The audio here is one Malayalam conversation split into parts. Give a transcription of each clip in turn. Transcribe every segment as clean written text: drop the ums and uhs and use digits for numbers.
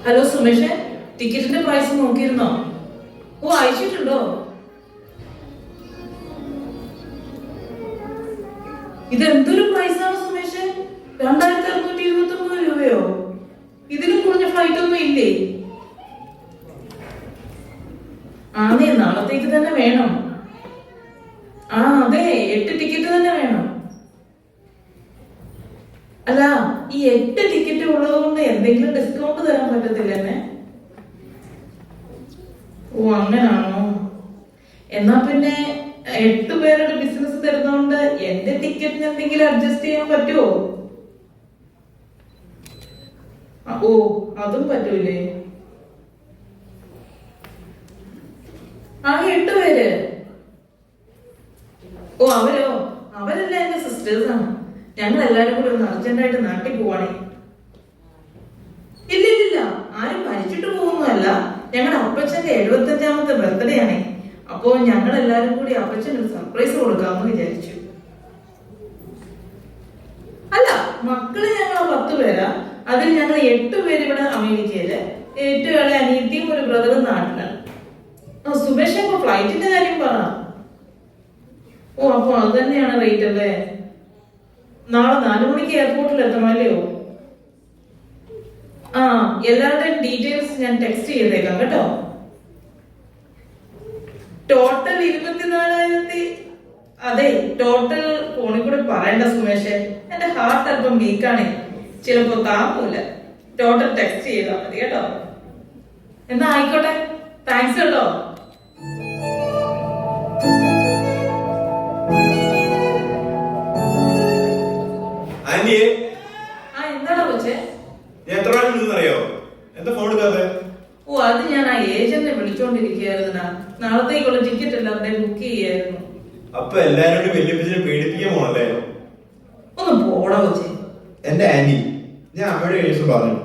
ഹലോ സുമേഷ്, ടിക്കറ്റിന്റെ പ്രൈസ് നോക്കിയിരുന്നോ? ഓ, അയച്ചിട്ടുണ്ടോ? ഇത് എന്തൊരു പ്രൈസാണ് സുമേഷ്? 2629 രൂപയോ? ഇതിലും കുറഞ്ഞ ഫ്ലൈറ്റ് ഒന്നും ഇല്ലേ? ആന്നേ, നാളത്തേക്ക് തന്നെ വേണം. അതെ, 8 ടിക്കറ്റ് തന്നെ വേണം. അല്ല, ഈ 8 ടിക്കറ്റ് ഉള്ളത് കൊണ്ട് എന്തെങ്കിലും ഡിസ്കൗണ്ട് തരാൻ പറ്റത്തില്ലെന്നെ? ഓ, അങ്ങനാണോ? എന്നാ പിന്നെ 8 പേരുടെ ബിസിനസ് തരുന്നോണ്ട് എന്റെ ടിക്കറ്റിന് എന്തെങ്കിലും അഡ്ജസ്റ്റ് ചെയ്യാൻ പറ്റുമോ? ഓ, അതും പറ്റൂലേ? 8 പേര്. ഓ, അവരല്ല എന്റെ സിസ്റ്റേഴ്സ് ആണ്. ഞങ്ങൾ എല്ലാരും കൂടി ഒന്ന് അർജന്റായിട്ട് നാട്ടിൽ പോവാണേ. ഇല്ല, ആരും മരിച്ചിട്ട് പോകുന്നതല്ല. ഞങ്ങളുടെ അപ്പച്ചന്റെ 75ാമത്തെ ബർത്ത്ഡേ ആണേ. അപ്പോ ഞങ്ങൾ എല്ലാരും കൂടി അപ്പച്ചന് ഒരു സർപ്രൈസ് കൊടുക്കാമെന്ന് വിചാരിച്ചു. അല്ല, മക്കള് ഞങ്ങൾ 10 പേരാ. അതിൽ ഞങ്ങൾ 8 പേര് ഇവിടെ അമേരിക്കയില്, ഏറ്റവും ഇളയ അനിയത്തിയും ഒരു ബ്രദറും നാട്ടിലാണ്. സുമേഷ്, അപ്പൊ ഫ്ലൈറ്റിന്റെ കാര്യം പറ. ഓ, അപ്പൊ അത് തന്നെയാണ് റേറ്റ് അല്ലേ? നാളെ 4 മണിക്ക് എയർപോർട്ടിൽ എത്തണം അല്ലയോ? എല്ലാവരുടെയും ഡീറ്റെയിൽസ് ഞാൻ ടെക്സ്റ്റ് ചെയ്തേക്കാം കേട്ടോ. ടോട്ടൽ 24,000. അതെ, ടോട്ടൽ ഫോണിൽ കൂടെ പറയണ്ട സുമേഷ്, എന്റെ ഹാർട്ട് അല്പം വീക്കാണേ, ചിലപ്പോ താങ്ങൂല. ടോട്ടൽ ടെക്സ്റ്റ് ചെയ്താൽ മതി കേട്ടോ. എന്നാ ആയിക്കോട്ടെ, താങ്ക്സ് കേട്ടോ. എന്താടാ കൊച്ചേ? ഓ, അത് ഞാൻ ആ ഏജന്റിനെ വിളിച്ചോണ്ടിരിക്കുകയായിരുന്ന. നാളത്തേക്കുള്ള ടിക്കറ്റ് എല്ലാം ബുക്ക് ചെയ്യായിരുന്നു. അപ്പൊ എല്ലാരോടും വല്യപ്പച്ചനെ പേടിപ്പിക്കാൻ പോണല്ലേ? ഒന്ന് പോടാ കൊച്ചേ. എന്റെ ആന്റി, ഞാൻ അമ്മയുടെ കേസ് പറഞ്ഞു,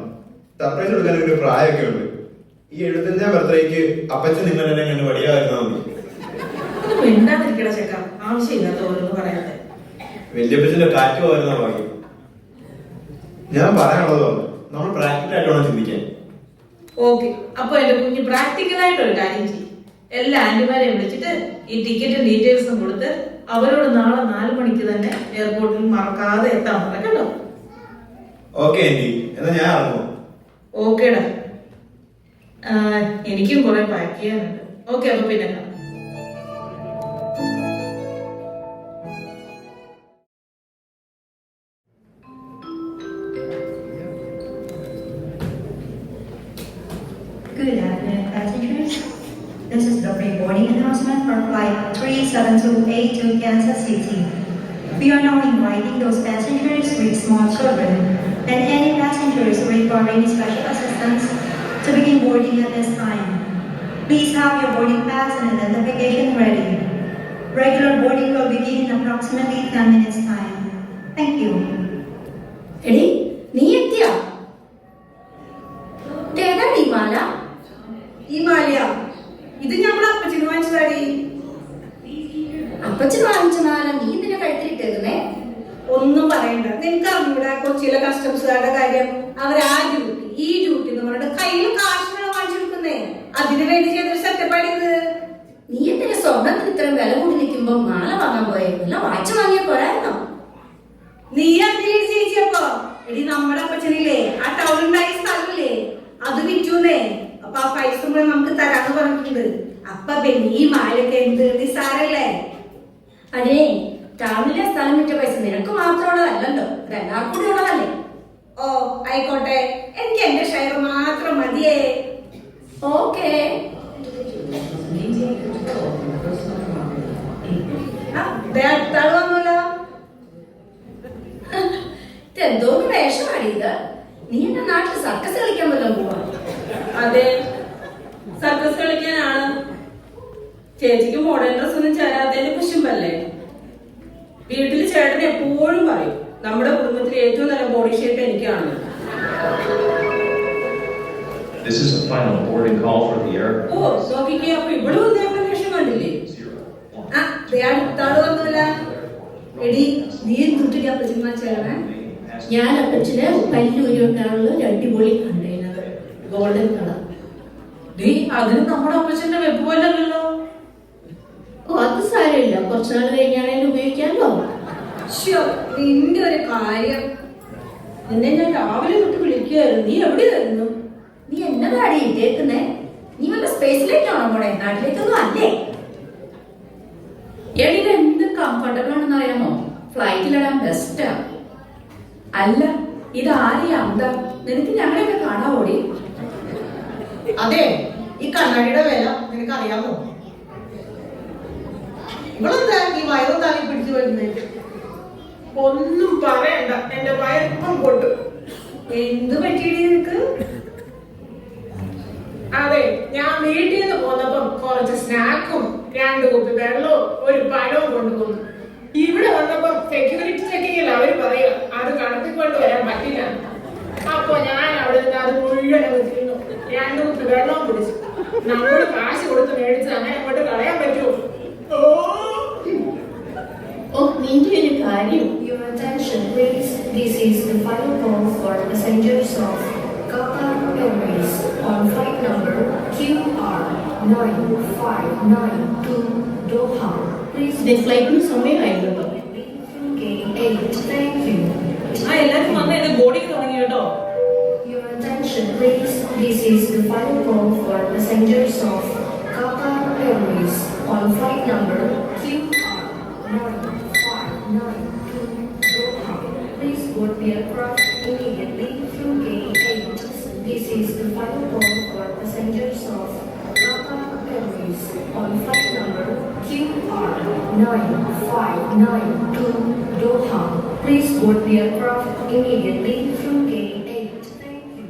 സർപ്രൈസ് കൊടുക്കാൻ ഒരു പ്രായമൊക്കെ ഉണ്ട്. ഈ 75ാം ബർത്ത്ഡേക്ക് അപ്പച്ചൻ നിങ്ങളെല്ലാം കണ്ട് വടിയായിരുന്നാ മതി. മിണ്ടാതിരിക്കട ചെക്ക, ആവശ്യമില്ലാത്ത ഓരോന്ന് പറയാതെ. വല്യപ്പച്ചന്റെ കാറ്റ് പോയിരുന്ന ഭാഗ്യം. ഞാൻ പറയാനുള്ളത് നമ്മൾ പ്രാക്ടിക്കൽ ആയിട്ട് വേണം ചിന്തിക്കാൻ. ഓക്കെ, അപ്പൊ എന്റെ കുഞ്ഞ് പ്രാക്ടിക്കലായിട്ടൊരു കാര്യം ചെയ്യും. എല്ലാ ആന്റിമാരെയും വിളിച്ചിട്ട് ഈ ടിക്കറ്റും ഡീറ്റെയിൽസും കൊടുത്ത് അവരോട് നാളെ 4 മണിക്ക് തന്നെ എയർപോർട്ടിൽ മറക്കാതെ എത്താൻ പറ കേട്ടോ. ഓക്കെ ആന്റി, എന്നാ ഞാൻ ഇറങ്ങും. ഓക്കേടാ, എനിക്കും കുറെ പാക്ക് ചെയ്യാനുണ്ട്. ഓക്കെ, അപ്പൊ പിന്നെ Good afternoon, passengers. This is the pre-boarding announcement for flight 3728 to Kansas City. We are now inviting those passengers with small children and any passengers requiring special assistance to begin boarding at this time. Please have your boarding pass and identification ready. Regular boarding will begin in approximately 10 minutes time. Thank you. എടി, നീ എത്തിയാ? ഏതാണ് ഈ മാല? ഈ മാലയാ? ഇത് ഞമ്മടെ അപ്പച്ചന് വാങ്ങിച്ചതാടി. അപ്പച്ചൻ വാങ്ങിച്ച മാല നീ എന്തിനാ കഴുത്തിലിട്ടേക്കുന്നേ? ഒന്നും പറയണ്ട, നിനക്ക് അറിഞ്ഞൂടെ കൊച്ചിയിലെ കസ്റ്റംസുകാരുടെ കാര്യം? അവർ ആ ഡ്യൂട്ടി ഈ ഡ്യൂട്ടി എന്ന് പറഞ്ഞിട്ട് കയ്യിൽ കാശിനാണ് വാങ്ങിച്ചെടുക്കുന്നേ. അതിനു വേണ്ടി ചെയ്തൊരു സെറ്റപ്പാടിയത്. നീ എന്തിനാ സ്വർണ്ണത്തിന് ഇത്രയും വില കൂടി നിൽക്കുമ്പോ മാല വാങ്ങാൻ പോയായിരുന്നില്ല? വായിച്ചു വാങ്ങിയാ പോരായിരുന്നോ? നീ അതിനെ ചേച്ചിയപ്പോ എടി, നമ്മുടെ അപ്പച്ചനില്ലേ ആ ടൗണിലുണ്ടായ സ്ഥലമില്ലേ, അത് വിറ്റൂന്നേ. അപ്പൊ ആ പൈസ മുഴുവൻ നമുക്ക് തരാന്ന് പറഞ്ഞിട്ടുണ്ട്. അപ്പൊ പിന്നെ ഈ മാലയൊക്കെ എന്ത് നിസ്സാരല്ലേ? അതെ, ടൗണിലെ സ്ഥലം വിറ്റ പൈസ നിനക്ക് മാത്രമുള്ളതല്ലോ, എല്ലാവർക്കും കൂടി ഉള്ളതല്ലേ? ഓ, ആയിക്കോട്ടെ, എനിക്ക് എന്റെ ഷെയർ മാത്രം മതിയേ. ഓക്കേ. വന്നല്ലോ. ഇതെന്തോന്ന് വേഷമാണ് ഇത്? നീ എന്റെ നാട്ടിൽ സർക്കസ് കളിക്കാൻ വല്ലതും പോവാ? അതെ, സർക്കസ് കളിക്കാനാണ്. ചേച്ചിക്ക് മോഡേൺ ഡ്രസ് ഒന്നും ചേരാത്തതിന്റെ കുശുമ്പല്ലേ? വീട്ടിൽ ചേട്ടൻ എപ്പോഴും പറയും നമ്മുടെ കുടുംബത്തിൽ ഏറ്റവും നല്ല ബോഡി ഷേപ്പ് എനിക്കാണ്. This is the final boarding call for the air. ഓ, നോക്കിക്കേ, അപ്പൊ ഇവിടെ വന്നേ ലക്ഷ്യം കണ്ടില്ലേ? അടുത്താള് വന്നല്ല. എടി, നീ എന്തുട്ടില്ല അപ്പച്ചന്മാ ചേരണേ? ഞാൻ അപ്പച്ചന് പല്ലൂരി ഉണ്ടാവുള്ള ഒരു അടിപൊളി കണ്ടെയ്നർ. Golden colour. ഡീ അതിന് നമ്മുടെ അപ്പച്ചന്റെ വെബ് പോലല്ലോ. ഓ അത് സാരമില്ല, കുറച്ചുനാൾ കഴിഞ്ഞാണേലും ഉപയോഗിക്കാമല്ലോ. ശ്ശോ, നിന്റെ ഒരു കാര്യം. നിന്നെ ഞാൻ രാവിലെ തൊട്ട് വിളിക്കുകയായിരുന്നു, നീ എവിടെയായിരുന്നു? നീ എന്നതാടി ഇട്ടേക്കുന്നേ? നീ വല്ല സ്പേസിലേക്കാണോ മോളെ? നാട്ടിലേക്കൊന്നും അല്ലേ? എടിത് എന്ത് കംഫർട്ടബിൾ ആണെന്ന് അറിയാമോ? ഫ്ലൈറ്റിലിടാൻ ബെസ്റ്റാ. അല്ല ഇത് ആരെയാ അന്ത? നിനക്ക് ഞങ്ങളെയൊക്കെ കാണാവോടി? അതെ, ഈ കണ്ണാടിയുടെ വില നിനക്ക് അറിയാമോ? ഇവളെന്താ ഈ വയറും താങ്ങി പിടിച്ചു വരുന്നേ? ഒന്നും പറയണ്ട, എന്റെ വയറിപ്പം പൊട്ടും. എന്ത് പറ്റിയിടി നിനക്ക്? അതെ, ഞാൻ വീട്ടിൽ നിന്ന് പോന്നപ്പം കുറച്ച് സ്നാക്കും 2 കുപ്പി വെള്ളവും ഒരു പഴവും കൊണ്ടുപോകുന്നു. ഇവിടെ വന്നപ്പം സെക്യൂരിറ്റി ചെക്കിങ്ങിൽ അവര് പറയുക അത് കടത്തിക്കൊണ്ട് വരാൻ പറ്റില്ല. അപ്പൊ ഞാൻ അവിടെ നിന്ന് അത് മുഴുവൻ തിന്നു. 2 കുപ്പി വെള്ളവും കുടിച്ചു. നമ്മള് കാശ് കൊടുത്ത് മേടിച്ച് അങ്ങനെ അങ്ങോട്ട് കളയാൻ പറ്റുമോ? ഓ നിന്റെ ഒരു കാര്യം. Your attention please. This is the final call for passengers of Qatar Airways on flight number QR9592 Doha. Please ഫ്ലൈറ്റിന് സമയമായിരുന്നു. gate 8. Thank you. ആ എല്ലാരും വന്ന് എന്റെ ബോർഡിങ് തുടങ്ങി കേട്ടോ. Your attention please. This is the final call for passengers of Qatar Airways on flight number QR9592 Doha. Please board the aircraft immediately through gate 8. This is the final call for passengers of Qatar Airways on flight number QR9592 Doha. Please board the aircraft immediately through gate 8. Thank you.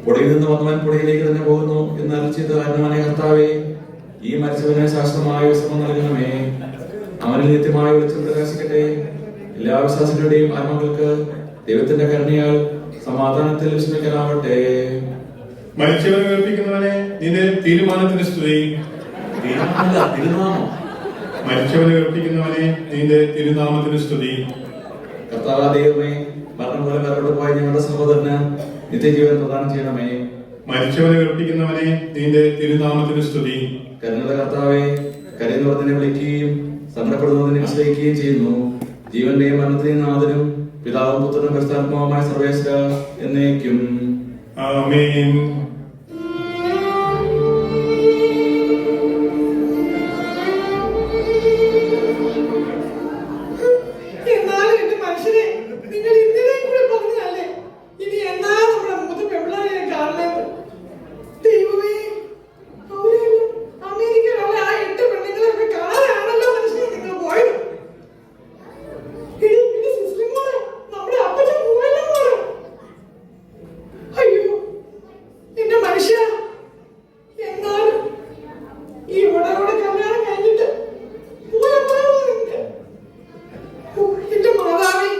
പുഴയിൽ നിന്ന് വന്നവൻ പുഴയിലേക്ക് തന്നെ പോകുന്നു എന്ന് അരുളിച്ചത് കാരണമായ കർത്താവേ, ഈ മരിച്ചവന് ശാശ്വതമായ വിശ്രമം നൽകണമേ. അവനിൽ നിത്യമായ വെളിച്ചം പ്രകാശിക്കട്ടെ. എല്ലാ വിശ്വാസികളുടെയും ആത്മാക്കൾക്ക് ദൈവത്തിന്റെ കരുണയാൽ സമാധാനത്തിൽ വിശ്രമിക്കാനാവട്ടെ. മരിച്ചവനെ ഉയർപ്പിക്കുന്നവനെ നിന്റെ തീരുമാനത്തിന് സ്തുതി. തീരുമാനമല്ല, തിരുനാമം. മരിച്ചവനെ ഉയർപ്പിക്കുന്നവനെ നിന്റെ തിരുനാമത്തിന് സ്തുതി. കർത്താവ് ദൈവമേ, മരണം പോലെ വേർപെട്ടു പോയ ഞങ്ങളുടെ സഹോദരന് നിത്യജീവൻ പ്രദാനം ചെയ്യണമേ. മരിച്ചവനെ ഉയർപ്പിക്കുന്നവനെ നിന്റെ തിരുനാമത്തിന് സ്തുതി. കരുണയുടെ കർത്താവെ, കരയുന്നവർ വിളിക്കുകയും സങ്കടപ്പെടുന്നതിനെ ആശ്രയിക്കുകയും ചെയ്യുന്നു. ജീവന്റെയും മരണത്തിന്റെയും നാഥനും പിതാവും പുത്രനും പരിശുദ്ധാത്മാവുമായ സർവേശ്വര എന്നേക്കും ആമേൻ. എന്നാലും എന്റെ മനുഷ്യരെ, നിങ്ങൾ ഇന്നലെ കൂടെ പറഞ്ഞതല്ലേ ഇനി എന്നാ നമ്മുടെ മൂന്ന് പെമ്പിളാരെ കാണുന്നത്? ദൈവമേ, അവരെല്ലാം അമേരിക്കയിലുള്ള ആ 8 പെണ്ണുങ്ങളെയൊക്കെ കാണാനാണല്ലോ മനുഷ്യനെ നിങ്ങൾ പോയത്. എടി, എടി സിസ്റ്റർ മോളെ, നമ്മുടെ അപ്പച്ചൻ പോയല്ലോ മോളെ. അയ്യോ എന്റെ മനുഷ്യ, എന്നാലും ഈ ഉടനോടെ കല്യാണം കഴിഞ്ഞിട്ട് പോയപ്പോഴാണ് നിനക്ക്. എന്റെ മാതാവേ,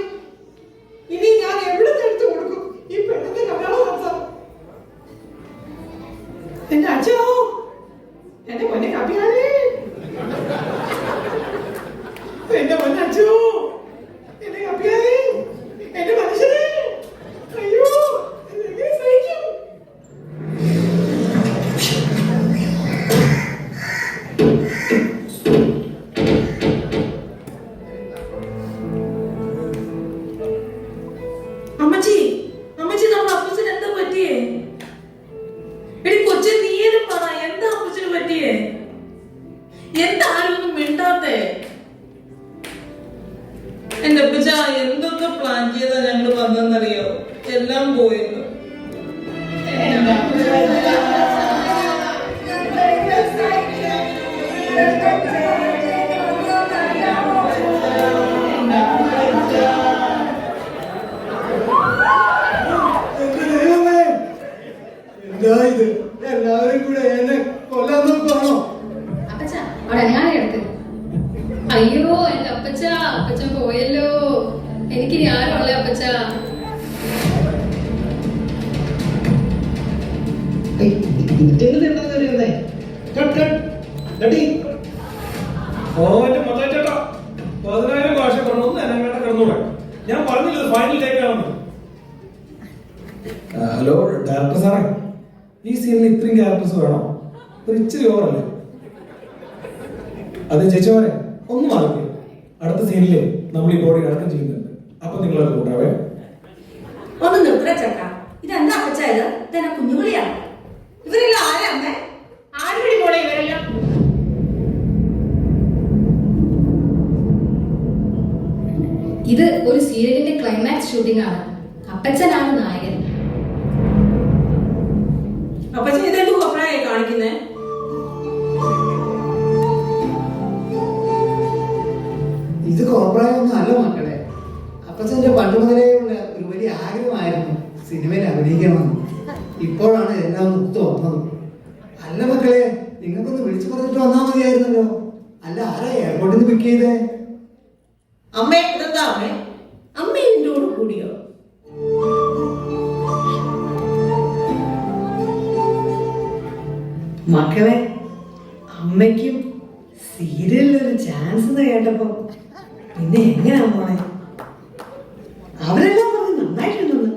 ഇനി ഞാൻ എവിടെ എടുത്തു കൊടുക്കും ഈ പെണ്ണിന്റെ കല്യാണം നടത്താൻ? എന്റെ അച്ഛോ, എന്റെ പൊന്നെ കവിയാലേ, എന്റെ പൊന്നച്ചോ, എന്റെ കവിയാലേ, എന്റെ മനുഷ്യരെ, അയ്യോ എങ്ങനെ സഹിക്കും? അമ്മച്ചി, അമ്മച്ചി, നമ്മുടെ അപ്പച്ചന് എന്താ പറ്റിയേ? എടി കൊച്ചെ, നീരും പറ, എന്താ അപ്പച്ചന് പറ്റിയേ? എന്താ ആരും ഒന്നും മിണ്ടാത്തേ? എന്റെ അപ്പച്ച എന്തൊക്കെ പ്ലാൻ ചെയ്താ ഞങ്ങള് വന്നെന്നറിയോ? എല്ലാം പോയിരുന്നു. അയ്യോ എന്റെ അപ്പച്ചൻ പോയല്ലോ. എനിക്കിനി ആരുള്ള അപ്പച്ച? ഞാൻ പറഞ്ഞില്ല ഫൈനൽ ടേക്കാണെന്ന്. ഹലോ ഡയറക്ടർ സാറേ, ഈ സീനിൽ ഇത്രയും ക്യാരക്ടേഴ്സ് വേണോ? ഒരു ഇച്ചിരി ഓവറല്ലേ? അതെ ചേച്ചിമാരെ, ഒന്ന് മാറിക്കേ. അടുത്ത സീനില് നമ്മൾ ഈ ബോഡി അടക്കം ചെയ്യുന്നുണ്ട്. അപ്പൊ നിങ്ങളത് കൂട്ടാവേ. ഒന്ന് നിർത്തല ചക്ക. ഇതെന്താ അപ്പച്ചായത്? ഇതെന്നെ കുഞ്ഞുകുളിയാ. ഇവരെല്ലാം ആരാ അമ്മേ? ആരുപടി മോളെ ഇവരെല്ലാം? ഇത് ഒരു സീരിയലിന്റെ ക്ലൈമാക്സ് ഷൂട്ടിംഗ് ആണ്. അപ്പച്ചനാണ് നായകൻ. അപ്പച്ചൻ ഇതെന്ത് കൊപ്രായി കാണിക്കുന്നേ? ഇത് കോപ്രായൊന്നും അല്ല മക്കളെ. അപ്പച്ചന്റെ പണ്ട് മുതലേ ഉള്ള ഒരു വലിയ ആഗ്രഹമായിരുന്നു സിനിമയിൽ അഭിനയിക്കണമെന്ന്. ഇപ്പോഴാണ് എല്ലാം ഒത്തു വന്നത്. അല്ല മക്കളെ, നിങ്ങൾക്കൊന്ന് വിളിച്ചു പറഞ്ഞിട്ട് വന്നാൽ മതിയായിരുന്നല്ലോ. അല്ല, ആരാ എയർപോർട്ടിൽ നിന്ന് പിക്ക് ചെയ്തേ? അമ്മേ ഇതെന്താ അമ്മേ? അമ്മ എന്നോട് കൂടിയോ? മക്കളെ, അമ്മയ്ക്കും സീരിയലിലൊരു ചാൻസ് എന്ന് കേട്ടപ്പോ പിന്നെ എങ്ങനെയാ മോളെ? അവരെല്ലാം പറഞ്ഞ് നന്നായിട്ടുണ്ടെന്ന്.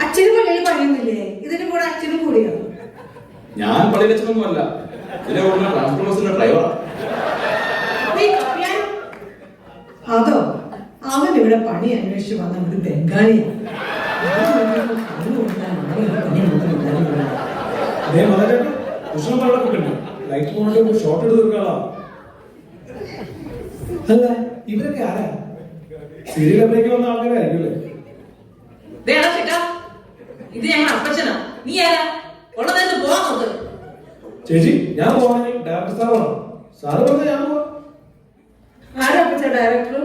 അച്ഛനും പള്ളിയിൽ പണിയൊന്നുമില്ലേ? ഇതിനും കൂടെ അച്ഛനും കൂടിയോ? ഞാൻ പള്ളി വെച്ചൊന്നുമല്ല, ഇതിന്റെ കൂടെ ട്രാൻസ്ഫോമേഴ്സിന്റെ ഡ്രൈവറാണ്. അതോ, അവൻ ഇവിടെ പണി അന്വേഷിച്ച് വന്ന ഒരു ബംഗാളിയാണ്. ലൈറ്റ് പോയിട്ട് ഷോട്ട് എടുത്ത് തീർക്കാളാ. അല്ല, ഇവരൊക്കെ ആരാ? സീരിയൽ അഭിനയിക്കാൻ വന്ന ആൾക്കാരായിരിക്കും അല്ലേ? ഇത് ഞങ്ങൾ അപ്പച്ചനാ. നീ ആരാ? ഉള്ളതെന്ന് പോവാൻ നോക്ക്. ചേച്ചി, ഞാൻ പോവാണെങ്കിൽ ഡയറക്ടർ സാറാണ്. സാറ് പറഞ്ഞ ഞാൻ പോവാ. ആരാ അപ്പച്ച ഡയറക്ടർ?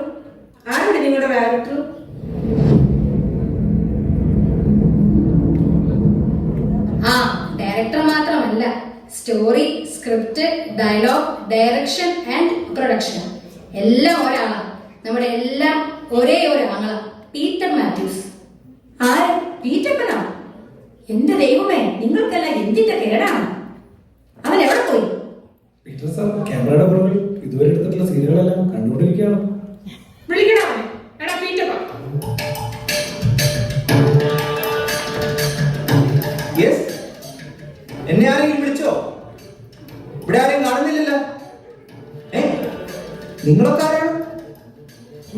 ആരുടെ നിങ്ങളുടെ ഡയറക്ടർ? ആ, ഡയറക്ടർ മാത്രമല്ല, story, script, dialogue, direction and production എല്ലാം ഒരാളാണ്. നമ്മുടെ എല്ലാം ഒരേ ഒരാളാ, പീറ്റർ മാത്യൂസ്. ആര്? പീറ്റപ്പനാ? എന്റെ ദൈവമേ, നിങ്ങൾക്കെല്ലാം എന്തിന്റെ കേടാണ്? അവൻ എവിടെ പോയി? പീറ്റർ സാർ ക്യാമറയുടെ പുറകിൽ ഇതുവരെ എടുത്തിട്ടുള്ള സീരിയലുകളെല്ലാം കണ്ടുകൊണ്ടിരിക്കുകയാണ്. വിളിക്കണോ? എടാ പീറ്റപ്പ. എന്നെ ആരെങ്കിലും വിളിച്ചോ? ഇവിടെ ആരെയും കാണുന്നില്ലല്ലോ. നിങ്ങളൊക്കെ ആരാണ്?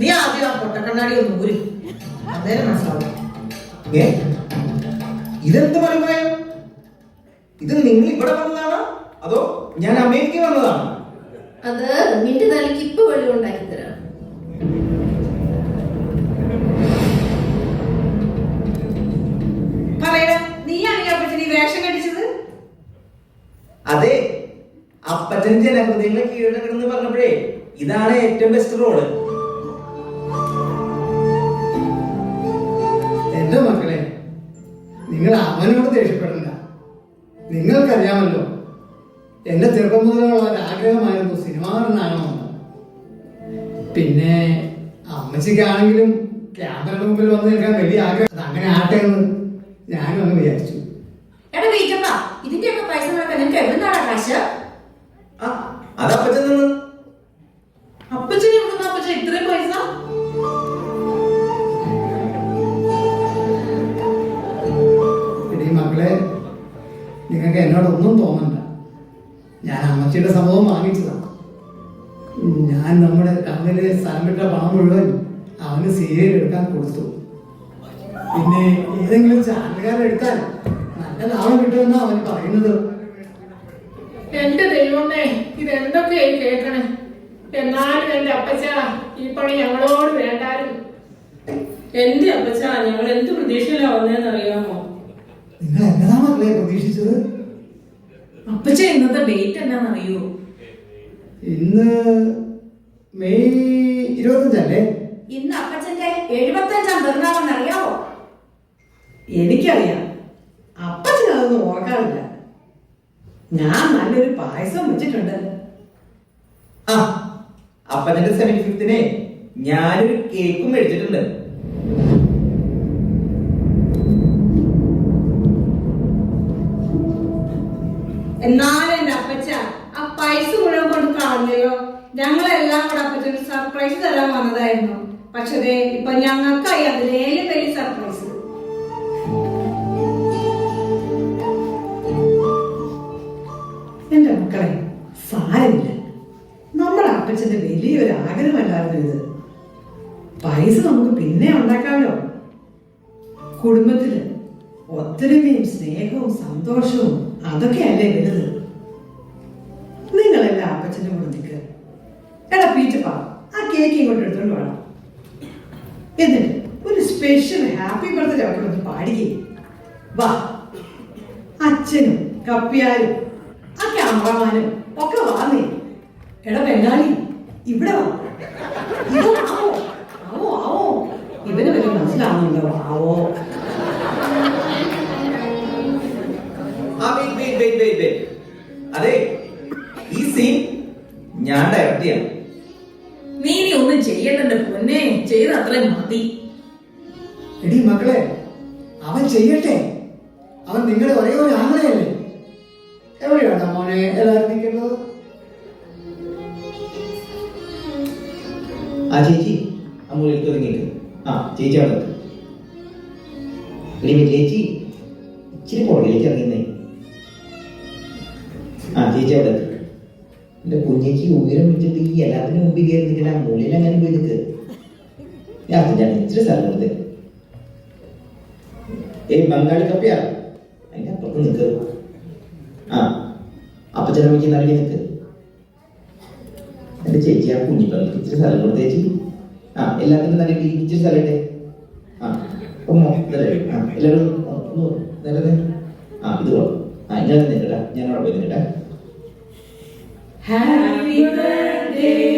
നീ ആദ്യം ആ പൊട്ടക്കണ്ണാടി ഒന്ന് ഊരി, അന്നേരം മനസ്സിലാവും. ഇതെന്ത് പറയുമായോ? ഇത് നിങ്ങൾ ഇവിടെ വന്നതാണോ അതോ ഞാൻ അമേരിക്ക വന്നതാണോ? അത് നിന്റെ തലയ്ക്ക് ഇപ്പൊ വെള്ളം ഉണ്ടാക്കി തരാം. പറയടാ, നീയാണ് അപ്പച്ചൻ ഈ വേഷം കടിച്ചത്? അതെ, അപ്പച്ചൻ ജനഹൃദയങ്ങളെ കീഴടക്കണമെന്ന് പറഞ്ഞപ്പോഴേ ഇതാണ് ഏറ്റവും ബെസ്റ്റ് റോള്. എന്റെ മക്കളെ, നിങ്ങൾ അവനോട് ദേഷ്യപ്പെടണ്ട. നിങ്ങൾക്കറിയാമല്ലോ, എന്റെ ചെറുപ്പം മുതലുള്ള ഒരു ആഗ്രഹമായിരുന്നു സിനിമാകാരനാകണമെന്ന്. പിന്നെ അമ്മച്ചിക്കാണെങ്കിലും ക്യാമറയുടെ മുമ്പിൽ വന്ന് നിൽക്കാൻ വലിയ ആഗ്രഹം. അത് അങ്ങനെ ആട്ടെ എന്ന് ഞാനും അങ്ങ് വിചാരിച്ചു. എടാ വീട്ടപ്പ, ഇതിന്റെയൊക്കെ പൈസ നടക്കാൻ നിനക്ക് എവിടുന്നാടാ കാശ്? അത് അപ്പച്ചൻ നിന്ന്. അപ്പച്ചനെ എവിടുന്ന അപ്പച്ചൻ ഇത്രയും പൈസ? എടീ മക്കളെ, നിങ്ങൾക്ക് എന്നോടൊന്നും തോന്നണ്ട. ഞാൻ അമ്മച്ചിയുടെ സംഭവം വാങ്ങിച്ചതാണ്. ഞാൻ നമ്മുടെ കമ്പനിയിലെ സ്ഥലം വിട്ട പണം മുഴുവൻ അവന് സീരിയൽ എടുക്കാൻ കൊടുത്തു. പിന്നെ ഏതെങ്കിലും ചാനലുകാരെടുത്താൽ നല്ല ലാഭം കിട്ടുമെന്നാണ് അവൻ പറയുന്നത്. എന്റെ ദൈവമേ, ഇതെന്തൊക്കെയായി കേൾക്കണേ. എന്നാലും എന്റെ അപ്പച്ച ഈ പണി ഞങ്ങളോട് വേണ്ടായിരുന്നു. എന്റെ അപ്പച്ച, ഞങ്ങൾ എന്ത് പ്രതീക്ഷയിലാ വന്നതെന്ന് അറിയാമോ? നിങ്ങൾ എന്നതാ മക്കളെ പ്രതീക്ഷിച്ചത്? അപ്പച്ച ഇന്നത്തെ ഡേറ്റ് എന്നാന്നറിയോ? ഇന്ന് മെയ് 25 ഇന്ന് അപ്പച്ചന്റെ 75ാം പിറന്നാളെന്ന് അറിയാമോ? എനിക്കറിയാം, അപ്പച്ചനതൊന്നും ഓർക്കാറില്ല. ഞാൻ നല്ലൊരു പായസം വെച്ചിട്ടുണ്ട്. അപ്പച്ചന്റെ 75th ഞാനൊരു കേക്കും മേടിച്ചിട്ടുണ്ട്. എന്നാലും എന്റെ അപ്പച്ച ആ പൈസ മുഴുവൻ കൊണ്ട് കളഞ്ഞല്ലോ. ഞങ്ങളെല്ലാം കൂടെ അപ്പച്ചൊരു സർപ്രൈസ് തരാൻ വന്നതായിരുന്നു. പക്ഷേ ദേ ഇപ്പൊ ഞങ്ങൾക്കായി അതിലേലും വലിയ സർപ്രൈസ്. എന്റെ മക്കളെ, സാരമില്ല. നമ്മുടെ അപ്പച്ചന്റെ വലിയൊരു ആഗ്രഹമല്ലായിരുന്നു ഇത്. പൈസ നമുക്ക് പിന്നെ ഉണ്ടാക്കാമല്ലോ. കുടുംബത്തില് ഒത്തൊരുമയും സ്നേഹവും സന്തോഷവും അതൊക്കെയല്ലേ വലുത്. നിങ്ങളെല്ലാം അപ്പച്ചന്റെ കൂടെ നിൽക്കുക. എടാ പീറ്റപ്പാ, ആ കേക്ക് ഇങ്ങോട്ട് എടുത്തോണ്ട് വേണം. എന്നിട്ട് ഒരു സ്പെഷ്യൽ ഹാപ്പി ബർത്ത്ഡേ ഒക്കെ ഒന്ന് പാടിക്കേ. വാ, അച്ഛനും കപ്പിയാരും ആ ക്യാമറമാനും ഒക്കെ വാന്നേ. എടാ ബംഗാളി, ഇവിടെ വാ. ഇത് ആവോ ആവോ ആവോ. ഇവന് വല്ല മനസ്സിലാവുന്നുണ്ടോ? ആവോ. അതെ, ഈ സീൻ ഞാൻ ഡയറക്റ്റ് ചെയ്യാം. നീ ഇനി ഒന്നും ചെയ്യണ്ട പൊന്നെ, ചെയ്ത അത്രയും മതി. എടി മക്കളെ, അവൻ ചെയ്യട്ടെ. അവൻ നിങ്ങളുടെ ഒരേ ഒരു ആങ്ങളയല്ലേ. എവിടെയാണ് മോനെ എല്ലാവരും നിൽക്കുന്നത്? ആ ചേച്ചി അമ്മൂലേക്ക് ഒതുങ്ങിയിട്ട്. ആ ചേച്ചി അവിടെ ചേച്ചി ഇച്ചിരി പുറകിലേക്ക് ഇറങ്ങുന്നേ. ആ ചേച്ചി അവിടെ എന്റെ കുഞ്ഞേച്ചി ഉയരം വെച്ചിട്ട് ഈ എല്ലാത്തിനും മുമ്പിൽ കയറി നിൽക്കില്ല. ആ മൂലയിൽ അങ്ങനെ പോയി നിൽക്ക്. ഞാൻ ഇച്ചിരി സ്ഥലം കൊടുത്തേ. ബംഗാളി കപ്പിയാ, അതിന്റെ അപ്പുറത്ത് നിൽക്ക്. ആ അപ്പച്ചനെ വയ്ക്കുന്ന അറിയി നിൽക്ക്. എന്റെ ചേച്ചി ആ കുഞ്ഞിപ്പങ്ങൾക്ക് ഇച്ചിരി സ്ഥലം കൊടുത്ത ചേച്ചി. ആ എല്ലാത്തിനും നല്ല ഇച്ചിരി സ്ഥലം ഇട്ടേ. ആ എല്ലാവരും നിലനിന്ന്. ആ ഇത് കൊള്ളാം. ആ ഇങ്ങനെ നിന്നിട്ടാ, ഞാൻ അവിടെ പോയി നിന്നിട്ടാ. Happy birthday